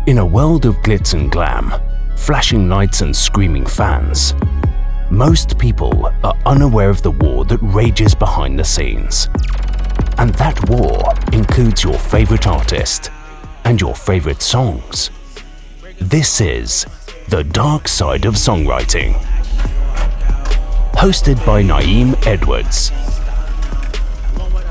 In a world of glitz and glam, flashing lights and screaming fans, most people are unaware of the war that rages behind the scenes. And that war includes your favorite artist and your favorite songs. This is The Dark Side of Songwriting, hosted by Naeem Edwards. Welcome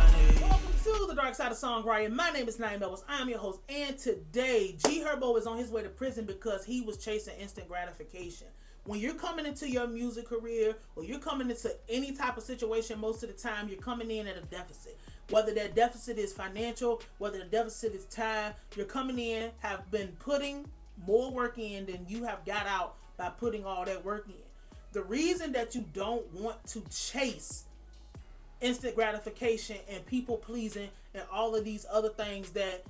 to The Dark Side of Songwriting. My name is Naeem Edwards. I am your host, and today Herbo is on his way to prison because he was chasing instant gratification. When you're coming into your music career or you're coming into any type of situation, most of the time you're coming in at a deficit. Whether that deficit is financial, whether the deficit is time, you're coming in, have been putting more work in than you have got out by putting all that work in. The reason that you don't want to chase instant gratification and people pleasing and all of these other things that,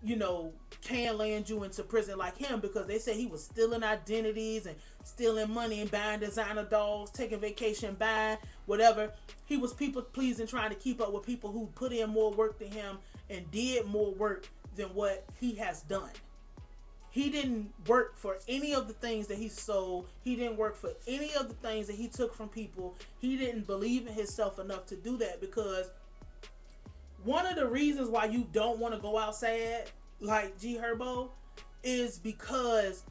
you know, can land you into prison like him, because they say he was stealing identities and stealing money and buying designer dogs, taking vacation, buying whatever. He was people pleasing, trying to keep up with people who put in more work than him and did more work than what he has done. He didn't work for any of the things that he sold. He didn't work for any of the things that he took from people. He didn't believe in himself enough to do that, because one of the reasons why you don't want to go outside like Herbo is because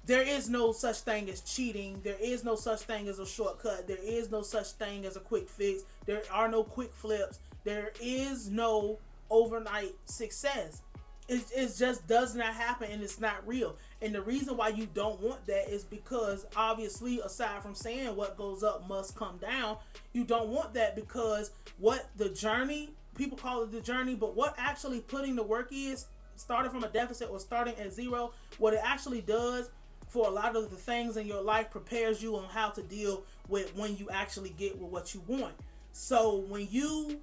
there is no such thing as cheating. There is no such thing as a shortcut. There is no such thing as a quick fix. There are no quick flips. There is no overnight success. It just does not happen, and it's not real. And the reason why you don't want that is because, obviously, aside from saying what goes up must come down, you don't want that, because what the journey, people call it the journey, but what actually putting the work is, starting from a deficit or starting at zero, what it actually does for a lot of the things in your life prepares you on how to deal with when you actually get with what you want. So when you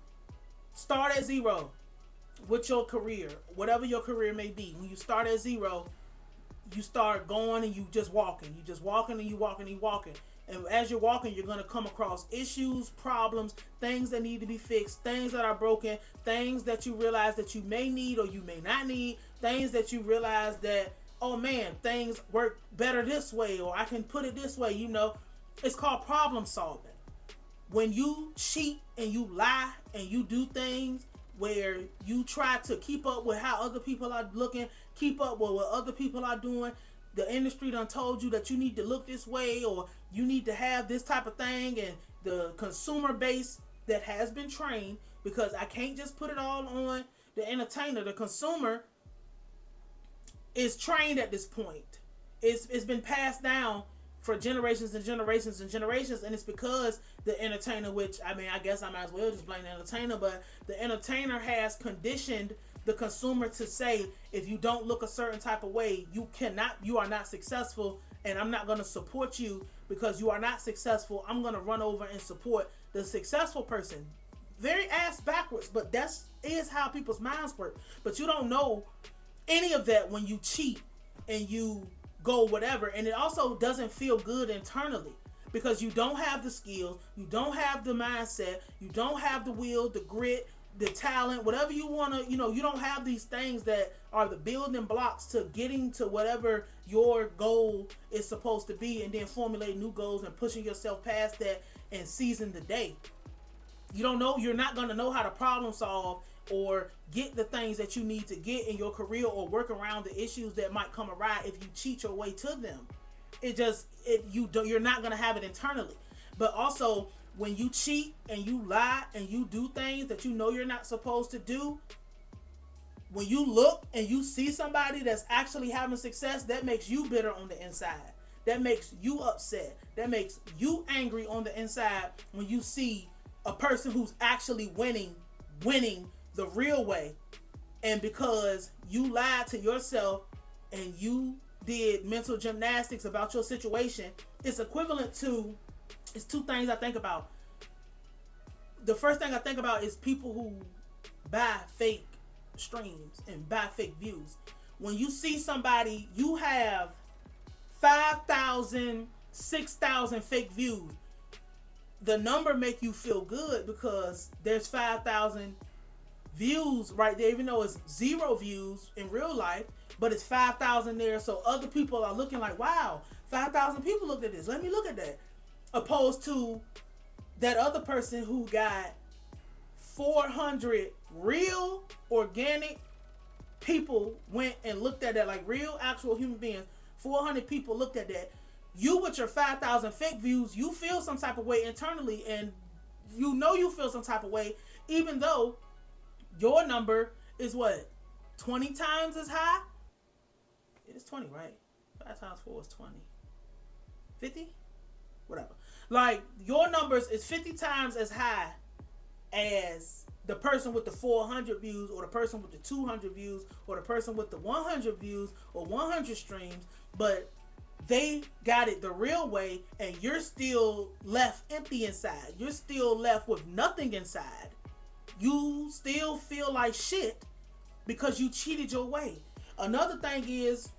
start at zero with your career, whatever your career may be, when you start at zero, you start going and you just walking. You just walking and you walking and you walking. And as you're walking, you're going to come across issues, problems, things that need to be fixed, things that are broken, things that you realize that you may need or you may not need, things that you realize that, oh man, things work better this way, or I can put it this way, you know. It's called problem solving. When you cheat and you lie and you do things where you try to keep up with how other people are looking, keep up with what other people are doing, the industry done told you that you need to look this way or you need to have this type of thing, and the consumer base that has been trained, because I can't just put it all on the entertainer. The consumer is trained at this point. It's been passed down for generations and generations and generations, and it's because the entertainer, which, I mean, I guess I might as well just blame the entertainer, but the entertainer has conditioned the consumer to say, if you don't look a certain type of way, you are not successful, and I'm not going to support you because you are not successful. I'm going to run over and support the successful person. Very ass backwards, but is how people's minds work. But you don't know any of that when you cheat and you go whatever, and it also doesn't feel good internally, because you don't have the skills, you don't have the mindset, you don't have the will, the grit, the talent, whatever you want to, you know, you don't have these things that are the building blocks to getting to whatever your goal is supposed to be, and then formulating new goals and pushing yourself past that and seizing the day. You don't know, you're not going to know how to problem solve or get the things that you need to get in your career, or work around the issues that might come awry if you cheat your way to them. You're not going to have it internally. But also, when you cheat and you lie and you do things that you know you're not supposed to do, when you look and you see somebody that's actually having success, that makes you bitter on the inside. That makes you upset. That makes you angry on the inside when you see a person who's actually winning the real way. And because you lied to yourself and you did mental gymnastics about your situation, it's equivalent to, it's two things I think about. The first thing I think about is people who buy fake streams and buy fake views. When you see somebody, you have 5,000, 6,000 fake views, the number make you feel good because there's 5,000 views right there, even though it's 0 views in real life. but it's 5,000 there, so other people are looking like, wow, 5,000 people looked at this. Let me look at that. Opposed to that other person who got 400 real organic people went and looked at that, like real actual human beings. 400 people looked at that. You with your 5,000 fake views, you feel some type of way internally, and you know you feel some type of way, even though your number is what, 20 times as high? It's 20, right? 5 times 4 is 20. 50? Whatever. Like, your numbers is 50 times as high as the person with the 400 views, or the person with the 200 views, or the person with the 100 views or 100 streams, but they got it the real way, and you're still left empty inside. You're still left with nothing inside. You still feel like shit because you cheated your way. Another thing is,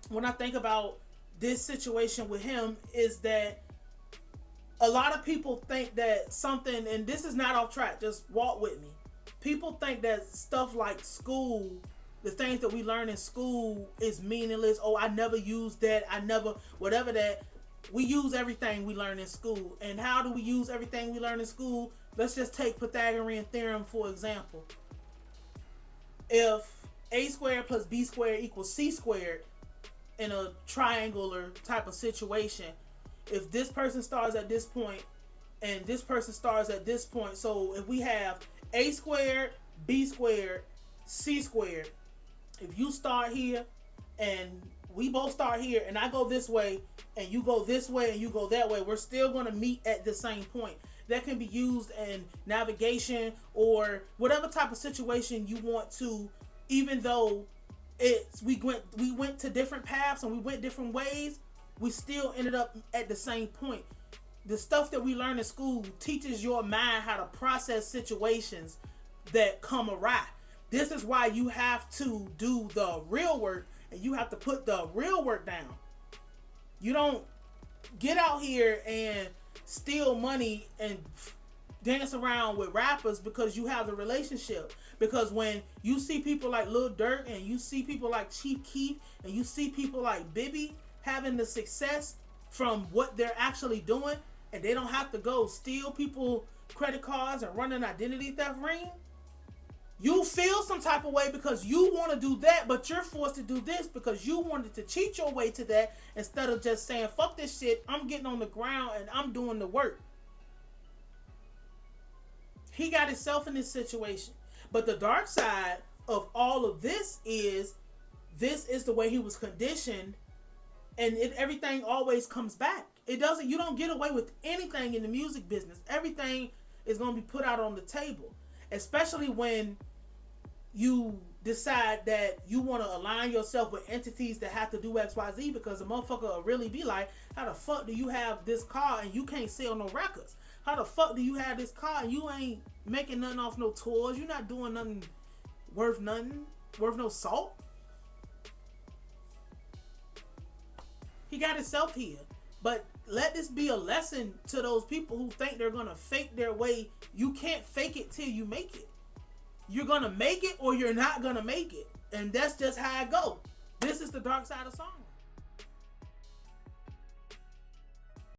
when I think about this situation with him, is that a lot of people think that something, and this is not off track, just walk with me. People think that stuff like school, the things that we learn in school, is meaningless. Oh, I never used that. I never, whatever that. We use everything we learn in school. And how do we use everything we learn in school? Let's just take Pythagorean theorem for example. If a squared plus b squared equals c squared in a triangular type of situation, if this person starts at this point and this person starts at this point, so if we have a squared, b squared, c squared, if you start here and we both start here, and I go this way and you go this way and you go that way, we're still going to meet at the same point. That can be used in navigation or whatever type of situation you want to, even though we went to different paths and we went different ways, we still ended up at the same point. The stuff that we learn in school teaches your mind how to process situations that come awry. This is why you have to do the real work, and you have to put the real work down. You don't get out here and steal money and dance around with rappers because you have the relationship. Because when you see people like Lil Durk, and you see people like Chief Keef, and you see people like Bibby having the success from what they're actually doing, and they don't have to go steal people credit cards and run an identity theft ring, you feel some type of way because you want to do that, but you're forced to do this because you wanted to cheat your way to that, instead of just saying, fuck this shit, I'm getting on the ground and I'm doing the work. He got himself in this situation. But the dark side of all of this is the way he was conditioned, and everything always comes back. You don't get away with anything in the music business. Everything is going to be put out on the table. Especially when you decide that you want to align yourself with entities that have to do XYZ, because a motherfucker will really be like, how the fuck do you have this car and you can't sell no records? How the fuck do you have this car and you ain't making nothing off no tours? You're not doing nothing worth no salt? He got himself here. But let this be a lesson to those people who think they're going to fake their way. You can't fake it till you make it. You're going to make it or you're not going to make it. And that's just how it goes. This is the dark side of songwriting.